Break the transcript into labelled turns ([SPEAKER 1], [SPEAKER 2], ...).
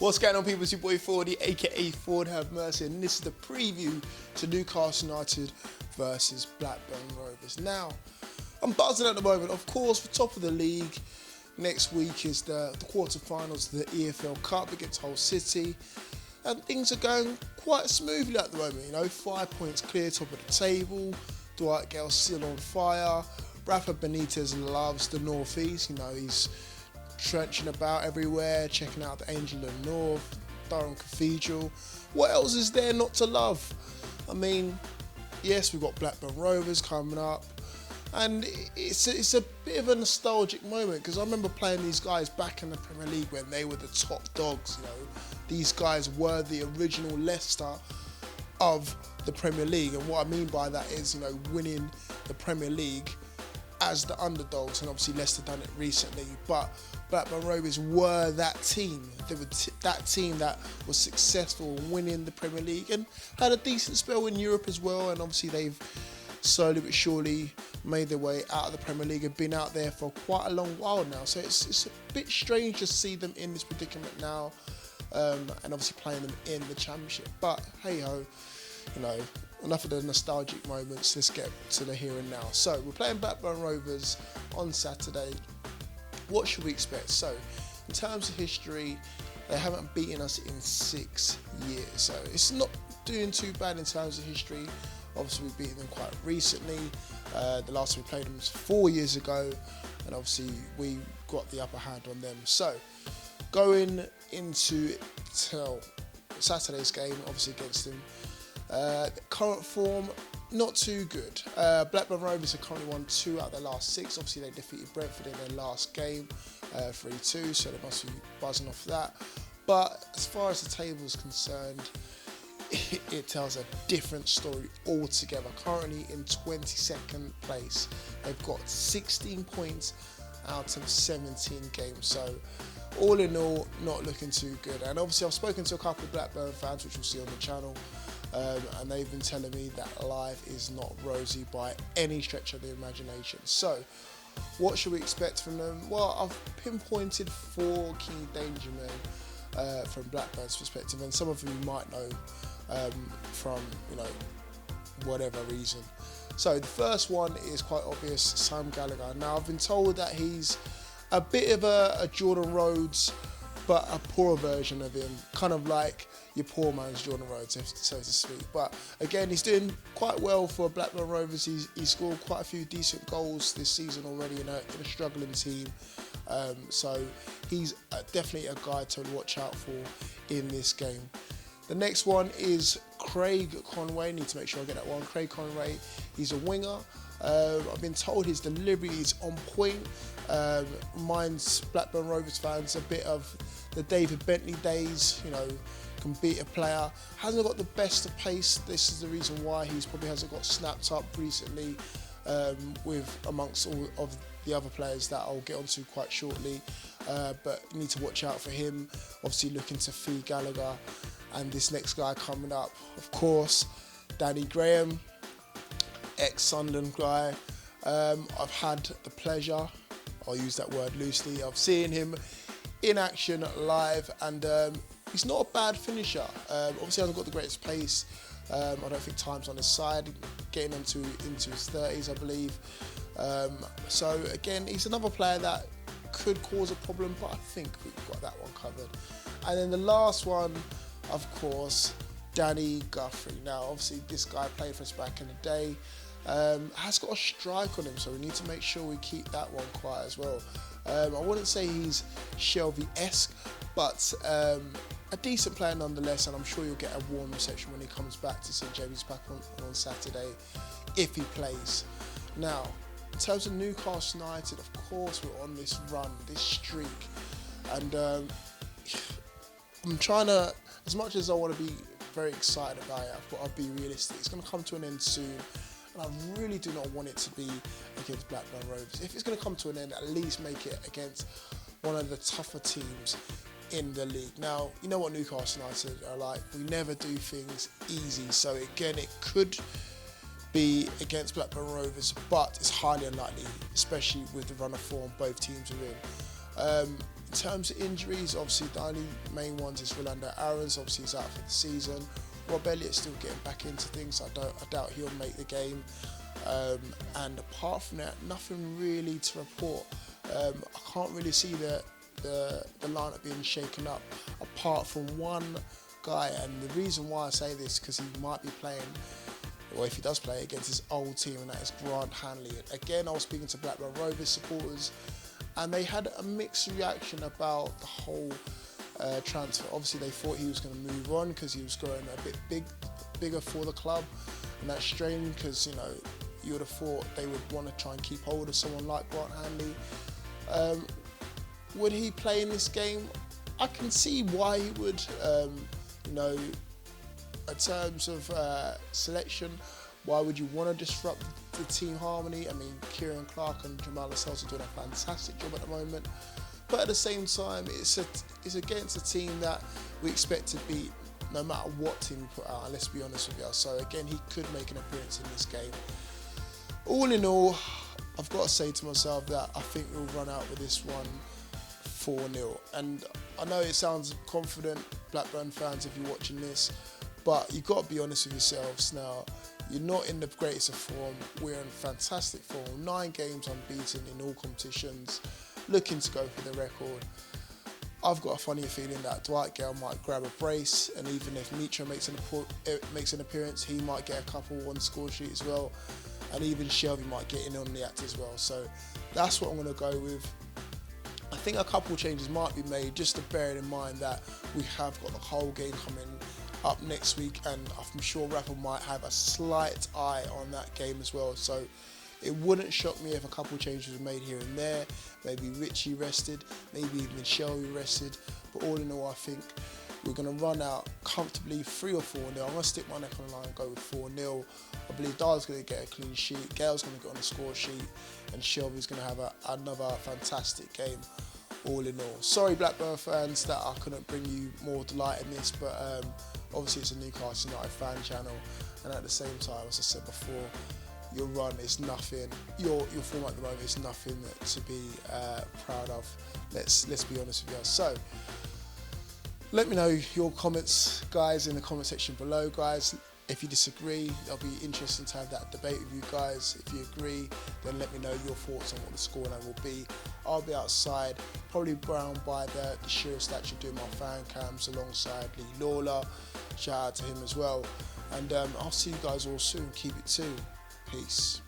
[SPEAKER 1] What's going on, people? It's your boy Forde, aka Forde Have Mercy, and this is the preview to Newcastle United versus Blackburn Rovers. Now, I'm buzzing at the moment. Of course, for top of the league, next week is the quarter-finals of the EFL Cup against Hull City, and things are going quite smoothly at the moment. 5 points clear, top of the table. Dwight Gale's still on fire. Rafa Benitez loves the North East. He's trenching about everywhere, checking out the Angel of the North, Durham Cathedral. What else is there not to love? Yes, we've got Blackburn Rovers coming up, and it's a bit of a nostalgic moment because I remember playing these guys back in the Premier League when they were the top dogs. These guys were the original Leicester of the Premier League, and what I mean by that is, winning the Premier League as the underdogs, and obviously Leicester done it recently, but Blackburn Rovers were that team. They were that team that was successful in winning the Premier League and had a decent spell in Europe as well, and obviously they've slowly but surely made their way out of the Premier League and been out there for quite a long while now. So it's a bit strange to see them in this predicament now, and obviously playing them in the Championship. But hey ho, enough of the nostalgic moments, let's get to the here and now. So we're playing Blackburn Rovers on Saturday. What should we expect? So in terms of history, they haven't beaten us in 6 years. So it's not doing too bad in terms of history. Obviously we've beaten them quite recently. The last time we played them was 4 years ago, and obviously we got the upper hand on them. So going into Saturday's game, obviously against them, current form, not too good. Blackburn Rovers have currently won 2 out of their last 6. Obviously, they defeated Brentford in their last game, 3-2, so they must be buzzing off that. But as far as the table is concerned, it tells a different story altogether. Currently in 22nd place. They've got 16 points out of 17 games. So all in all, not looking too good. And obviously, I've spoken to a couple of Blackburn fans, which you'll see on the channel, and they've been telling me that life is not rosy by any stretch of the imagination. So what should we expect from them? Well, I've pinpointed 4 key danger men from Blackburn's perspective, and some of them you might know from whatever reason. So the first one is quite obvious, Sam Gallagher. Now I've been told that he's a bit of a Jordan Rhodes, but a poorer version of him, kind of like your poor man's Jordan Rhodes, so to speak. But again, he's doing quite well for Blackburn Rovers. He's scored quite a few decent goals this season already in a struggling team. So he's definitely a guy to watch out for in this game. The next one is Craig Conway. Need to make sure I get that one. Craig Conway, he's a winger. I've been told his delivery is on point. Reminds Blackburn Rovers fans a bit of the David Bentley days. Can beat a player. Hasn't got the best of pace. This is the reason why he's probably hasn't got snapped up recently with amongst all of the other players that I'll get onto quite shortly. But you need to watch out for him. Obviously looking to fee Gallagher. And this next guy coming up, of course, Danny Graham, ex-Sunderland guy. I've had the pleasure, I'll use that word loosely, of seeing him in action live, and he's not a bad finisher. Obviously hasn't got the greatest pace. I don't think time's on his side, getting into his 30s, I believe. So again, he's another player that could cause a problem, but I think we've got that one covered. And then the last one, of course, Danny Guthrie. Now, obviously, this guy played for us back in the day. Has got a strike on him, so we need to make sure we keep that one quiet as well. I wouldn't say he's Shelvey-esque, but a decent player nonetheless, and I'm sure you'll get a warm reception when he comes back to St James's Park on Saturday, if he plays. Now, in terms of Newcastle United, of course, we're on this run, this streak, and I'm trying to, as much as I want to be very excited about it, but I'll be realistic. It's going to come to an end soon, and I really do not want it to be against Blackburn Rovers. If it's going to come to an end, at least make it against one of the tougher teams in the league. Now, you know what Newcastle United are like. We never do things easy. So again, it could be against Blackburn Rovers, but it's highly unlikely, especially with the run of form both teams are in. In In terms of injuries, obviously the only main ones is Rolando Aarons, obviously he's out for the season. Rob Elliott's still getting back into things. I doubt he'll make the game. And apart from that, nothing really to report. I can't really see the lineup being shaken up, apart from one guy. And the reason why I say this, because he might be playing, or if he does play, against his old team, and that is Grant Hanley. Again, I was speaking to Blackburn Rovers supporters, and they had a mixed reaction about the whole transfer. Obviously, they thought he was going to move on because he was growing a bit bigger for the club, and that's strange because, you know, you would have thought they would want to try and keep hold of someone like Grant Hanley. Would he play in this game? I can see why he would. You know, in terms of selection, why would you want to disrupt the team harmony? I mean, Kieran Clark and Jamal Lascelles are doing a fantastic job at the moment, but at the same time, it's against a team that we expect to beat no matter what team we put out, and let's be honest with you. So again, he could make an appearance in this game. All in all, I've got to say to myself that I think we'll run out with this one 4-0. And I know it sounds confident, Blackburn fans, if you're watching this, but you've got to be honest with yourselves now. You're not in the greatest of form. We're in fantastic form. 9 games unbeaten in all competitions, looking to go for the record. I've got a funny feeling that Dwight Gale might grab a brace, and even if Mitra makes an appearance, he might get a couple on the score sheet as well, and even Shelby might get in on the act as well. So that's what I'm going to go with. I think a couple changes might be made, just to bear in mind that we have got the whole game coming up next week, and I'm sure Rafa might have a slight eye on that game as well. So it wouldn't shock me if a couple changes were made here and there. Maybe Richie rested, maybe even Shelby rested. But all in all, I think we're going to run out comfortably 3 or 4-0. I'm going to stick my neck on the line and go with 4-0. I believe Dar's going to get a clean sheet, Gale's going to get on the score sheet, and Shelby's going to have another fantastic game. All in all, sorry Blackburn fans that I couldn't bring you more delight in this, but obviously it's a Newcastle United fan channel, and at the same time, as I said before, your run is nothing. Your form at the moment is nothing to be proud of. Let's be honest with you. So let me know your comments, guys, in the comment section below, guys. If you disagree, it'll be interesting to have that debate with you guys. If you agree, then let me know your thoughts on what the scoreline will be. I'll be outside, probably round by the Shearer statue, doing my fan cams alongside Lee Lawler. Shout out to him as well. And I'll see you guys all soon. Keep it tuned. Peace.